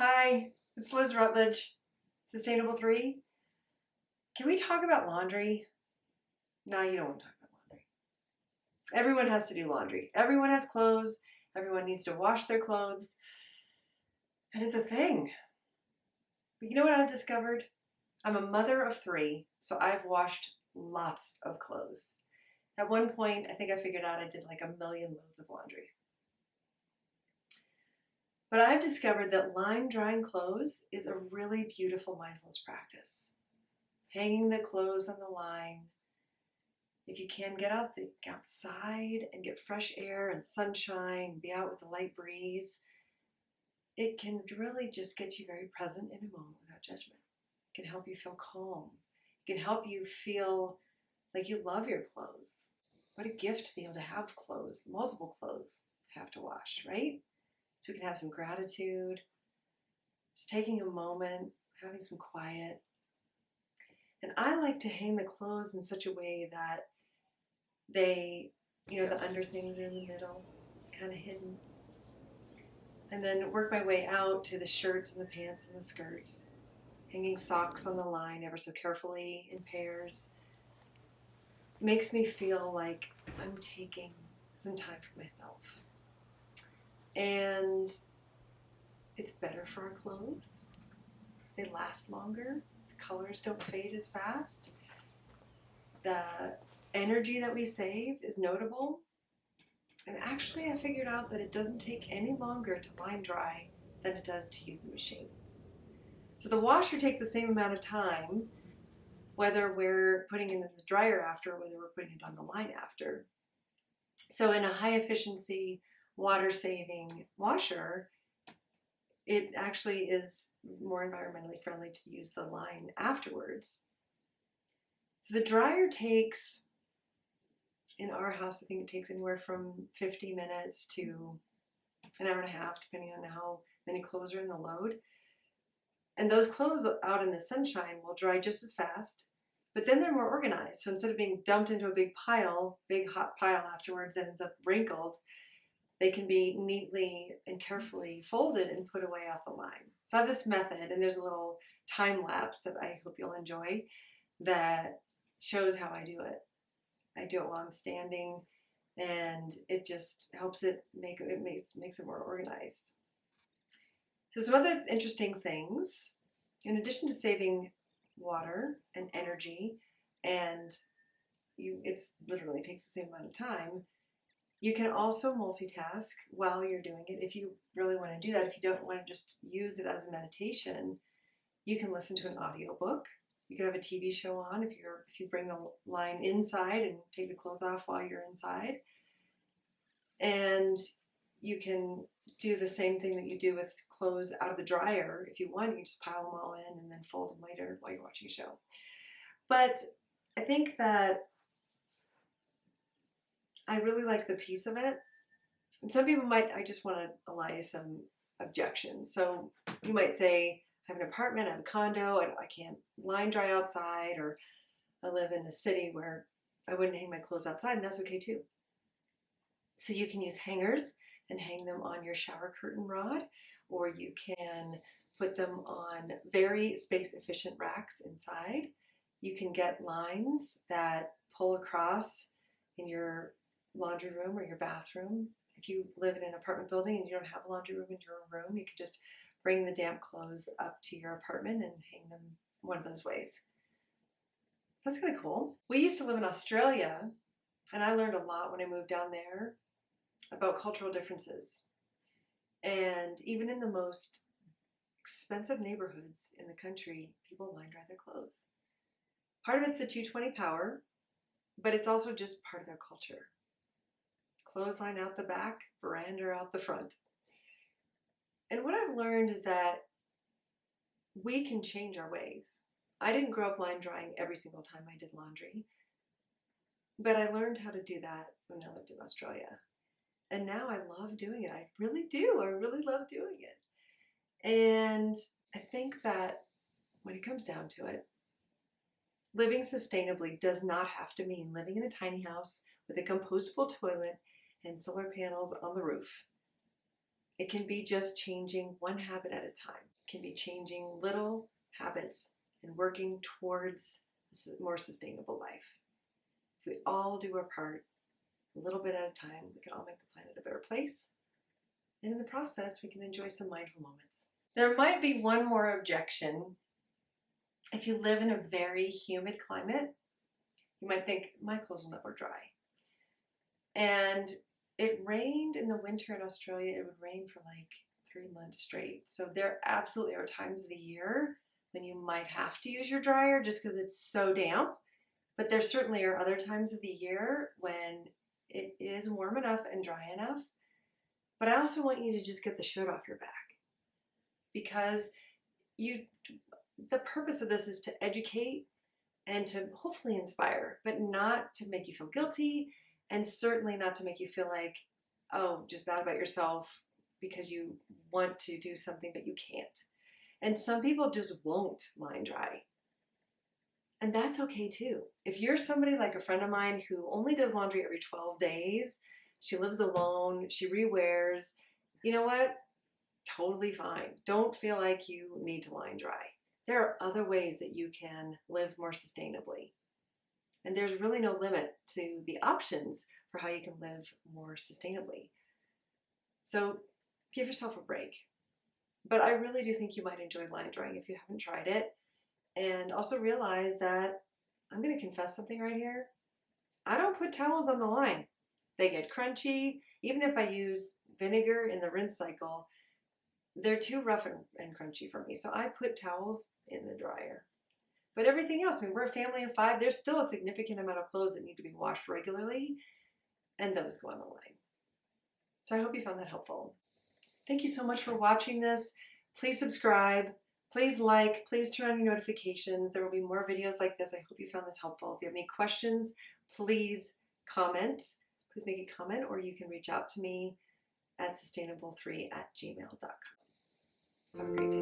Hi, it's Liz Rutledge, Sustainable 3. Can we talk about laundry? No, you don't want to talk about laundry. Everyone has to do laundry. Everyone has clothes. Everyone needs to wash their clothes. And it's a thing. But you know what I've discovered? I'm a mother of 3, so I've washed lots of clothes. At one point, I think I figured out I did like a million loads of laundry. But I've discovered that line drying clothes is a really beautiful mindfulness practice. Hanging the clothes on the line. If you can get outside and get fresh air and sunshine, be out with the light breeze, it can really just get you very present in a moment without judgment. It can help you feel calm. It can help you feel like you love your clothes. What a gift to be able to have clothes, multiple clothes to have to wash, right? So we can have some gratitude, just taking a moment, having some quiet. And I like to hang the clothes in such a way that the under things are in the middle, kind of hidden. And then work my way out to the shirts and the pants and the skirts, hanging socks on the line ever so carefully in pairs. Makes me feel like I'm taking some time for myself. And it's better for our clothes. They last longer. The colors don't fade as fast. The energy that we save is notable. And actually, I figured out that it doesn't take any longer to line dry than it does to use a machine. So the washer takes the same amount of time, whether we're putting it in the dryer after or whether we're putting it on the line after. So in a high efficiency, water saving washer, it actually is more environmentally friendly to use the line afterwards. So the dryer takes, in our house, I think it takes anywhere from 50 minutes to an hour and a half, depending on how many clothes are in the load. And those clothes out in the sunshine will dry just as fast, but then they're more organized. So instead of being dumped into a big hot pile afterwards that ends up wrinkled, they can be neatly and carefully folded and put away off the line. So I have this method, and there's a little time lapse that I hope you'll enjoy that shows how I do it. I do it while I'm standing, and it just helps makes it more organized. So some other interesting things, in addition to saving water and energy, and it's literally takes the same amount of time, you can also multitask while you're doing it. If you really want to do that, if you don't want to just use it as a meditation, you can listen to an audiobook. You can have a TV show on if you bring the line inside and take the clothes off while you're inside. And you can do the same thing that you do with clothes out of the dryer. If you want, you can just pile them all in and then fold them later while you're watching a show. But I think that I really like the piece of it. And some people I just want to allay some objections. So you might say, I have an apartment, I have a condo, I can't line dry outside, or I live in a city where I wouldn't hang my clothes outside, and that's okay too. So you can use hangers and hang them on your shower curtain rod, or you can put them on very space efficient racks inside. You can get lines that pull across in your laundry room or your bathroom. If you live in an apartment building and you don't have a laundry room in your room, you can just bring the damp clothes up to your apartment and hang them one of those ways. That's kind of cool. We used to live in Australia, and I learned a lot when I moved down there about cultural differences. And even in the most expensive neighborhoods in the country, people line dry their clothes. Part of it's the 220 power, but it's also just part of their culture. Clothesline out the back, veranda out the front. And what I've learned is that we can change our ways. I didn't grow up line drying every single time I did laundry, but I learned how to do that when I lived in Australia. And now I love doing it. I really do. I really love doing it. And I think that when it comes down to it, living sustainably does not have to mean living in a tiny house with a compostable toilet and solar panels on the roof. It can be just changing one habit at a time. It can be changing little habits and working towards a more sustainable life. If we all do our part, a little bit at a time, we can all make the planet a better place. And in the process, we can enjoy some mindful moments. There might be one more objection. If you live in a very humid climate, you might think, my clothes will never dry. And it rained in the winter in Australia. It would rain for like 3 months straight. So there absolutely are times of the year when you might have to use your dryer just because it's so damp. But there certainly are other times of the year when it is warm enough and dry enough. But I also want you to just get the shirt off your back, because the purpose of this is to educate and to hopefully inspire, but not to make you feel guilty, and certainly not to make you feel like, oh, just bad about yourself because you want to do something but you can't. And some people just won't line dry. And that's okay too. If you're somebody like a friend of mine who only does laundry every 12 days, she lives alone, she rewears, you know what? Totally fine. Don't feel like you need to line dry. There are other ways that you can live more sustainably. And there's really no limit to the options for how you can live more sustainably. So give yourself a break. But I really do think you might enjoy line drying if you haven't tried it. And also realize that, I'm going to confess something right here. I don't put towels on the line. They get crunchy. Even if I use vinegar in the rinse cycle, they're too rough and crunchy for me. So I put towels in the dryer. But everything else, I mean, we're a family of 5. There's still a significant amount of clothes that need to be washed regularly, and those go on the line. So I hope you found that helpful. Thank you so much for watching this. Please subscribe. Please like. Please turn on your notifications. There will be more videos like this. I hope you found this helpful. If you have any questions, please comment. Please make a comment, or you can reach out to me at sustainable3@gmail.com. Have a great day.